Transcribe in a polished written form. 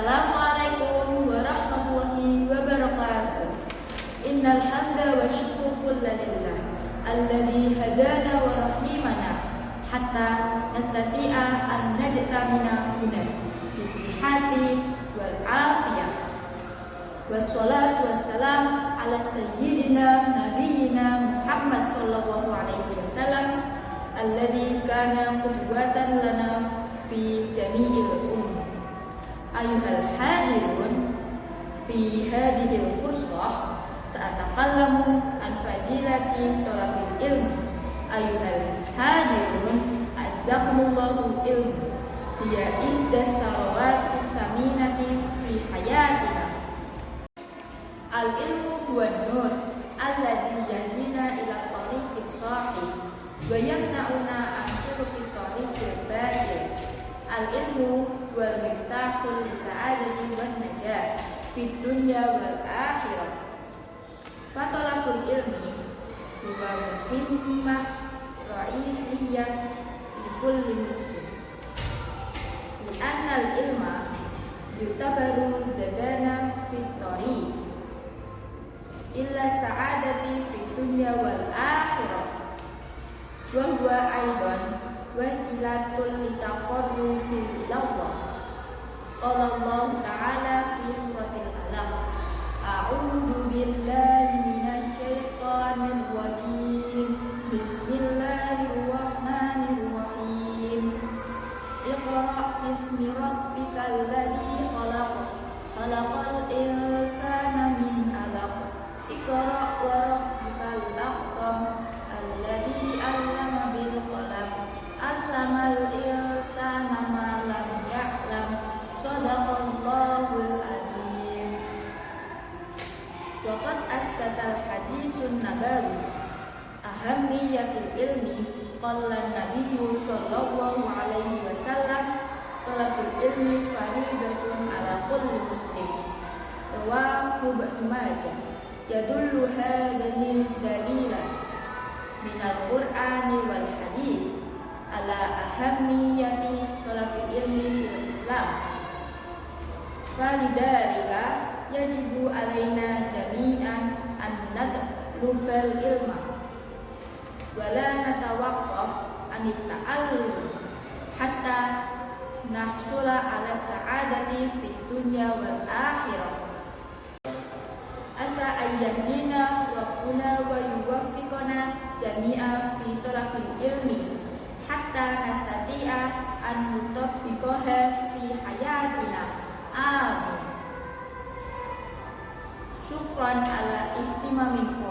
Assalamualaikum warahmatullahi wabarakatuh. Innal hamda wa syukru kulla lillah alladzi hadana wa rahimana hatta nastati'a an najtamina huna bisihhati wal afiyah. Wassalatu wassalam ala sayyidina nabiyyina Muhammad sallallahu alaihi wasallam alladzi kana qudwatan lana fi jami'il ummah. Ayuhal hadirun, fi hadhil fursah sa'atakallamu an fadilati thalabil ilmi. Ayuhal hadirun, azzakumullahu ilmu, hiya ihdas sarawatis saminati fi hayatina. Al ilmu huwa nur alladhi yahdina ila tariqis sahih wa yamna'una an suluki tariqil batil. Al ilmu wal miftahul li sa'adati wan najah fid dunya wal akhirah. Fatalabul ilmi huwa muhimmah ra'isiyyah li kulli muslim. Li anna al ilma yutabaru zadana fit tariq illa sa'adati fid dunya wal akhirah. Wa huwa aidan wasilatul litaqarrubi ilallah. Qala Allah Ta'ala fi suratil Alaq, a'udzu billahi minasy syaithanir rajim. Bismillahirrahmanirrahim. Iqra' bismi rabbikal ladzi khalaq, khalaqal insana min 'alaq. Iqra' wa rabbukal akram, alladzi 'allama bil qalam, 'allamal insana ma lam ya'lam. Shadaqallahul adzim. Wa qad asbatal hadisun nabawi ahammiyatul ilmi. Qala nabiyyu sallallahu alaihi wasallam, talabul ilmi faridatun ala kulli muslim. Rawahu Ibnu Majah. Yadullu hadanil dalilan minal qur'ani wal hadis ala ahammiyati talabil ilmi fil Islam. Falidhalika yajibu alaina jami'an an natlubal ilma wa la natawaqqaf an ta'allum hatta nahsula ala sa'adati fid dunya wal akhirah. Asa ayyahdina rabbuna wa yuwaffiqana jami'a fi talabil ilmi hatta nastati'a an nutabbiqaha fi hayatina. Amin. Syukran ala ihtimamikum.